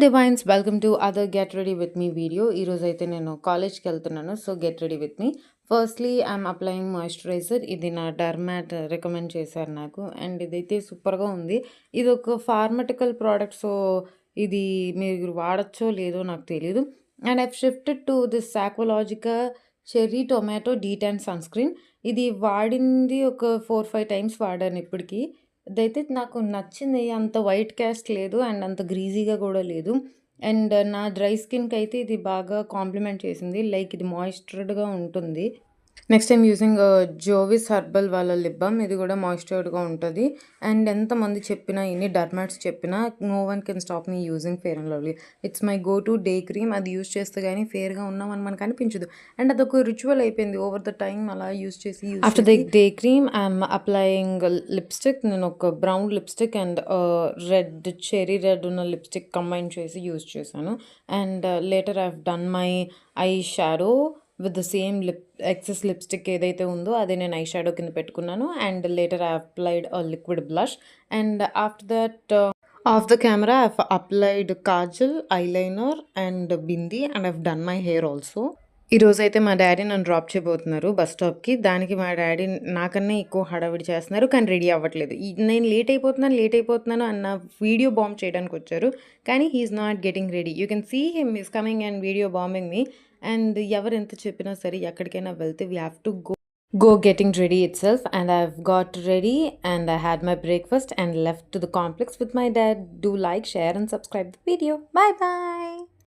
Divines welcome to other get ready with me video. ఈరోజు అయితే నేను కాలేజ్కి వెళ్తున్నాను. So get ready with me. Firstly I'm applying moisturiser. ఇది నా డర్మాట్ రికమెండ్ చేశారు నాకు, అండ్ ఇదైతే సూపర్గా ఉంది. ఇది ఒక ఫార్మటికల్ ప్రోడక్ట్, సో ఇది మీరు వాడచ్చో లేదో నాకు తెలీదు. And I've shifted to this Aqualogica cherry tomato detan sunscreen. ఇది వాడింది ఒక 4-5 టైమ్స్ వాడాను ఇప్పటికి. ఇదైతే నాకు నచ్చింది. అంత వైట్ క్యాస్ట్ లేదు అండ్ అంత గ్రీజీగా కూడా లేదు. అండ్ నా డ్రై స్కిన్కి అయితే ఇది బాగా కాంప్లిమెంట్ చేసింది. లైక్ ఇది మాయిశ్చర్డ్గా ఉంటుంది. Next time using Jovees herbal వాళ్ళ లిప్ బామ్. ఇది కూడా మాయిశ్చర్డ్గా ఉంటుంది. అండ్ ఎంతమంది చెప్పినా, ఎన్ని డర్మాట్స్ చెప్పినా, no one can stop me using Fair and Lovely. It's my go to day cream. అది యూజ్ చేస్తే కానీ ఫేర్గా ఉన్నామని మనకు అనిపించదు. అండ్ అదొక రిచువల్ అయిపోయింది ఓవర్ ద టైం అలా యూజ్ చేసి. After the day cream I'm applying lipstick. నేను ఒక brown lipstick and red cherry red ఉన్న లిప్స్టిక్ కంబైన్ చేసి యూజ్ చేశాను. And later I have done my eye shadow with the same excess lipstick ఏదైతే ఉందో అదే నేను ఐ షాడో కింద పెట్టుకున్నాను. And later I applied a liquid blush. And after that of the camera I applied Kajal, eyeliner and bindi. And I've done my hair also. ఈరోజు అయితే మా daddy నన్ను డ్రాప్ చేయబోతున్నారు బస్ స్టాప్కి. దానికి మా డాడీ నాకన్నా ఎక్కువ హడావిడి చేస్తున్నారు, కానీ రెడీ అవ్వట్లేదు. నేను లేట్ అయిపోతున్నాను అన్న వీడియో బాంబ్ చేయడానికి వచ్చారు, కానీ he's not getting ready. You can see him is coming and video bombing me. And ఎవరు ఎంత చెప్పినా సరే ఎక్కడికైనా వెళ్తే we have to go getting ready itself. And I've got ready and I had my breakfast and left to the complex with my dad. Do like, share and subscribe the video. Bye bye.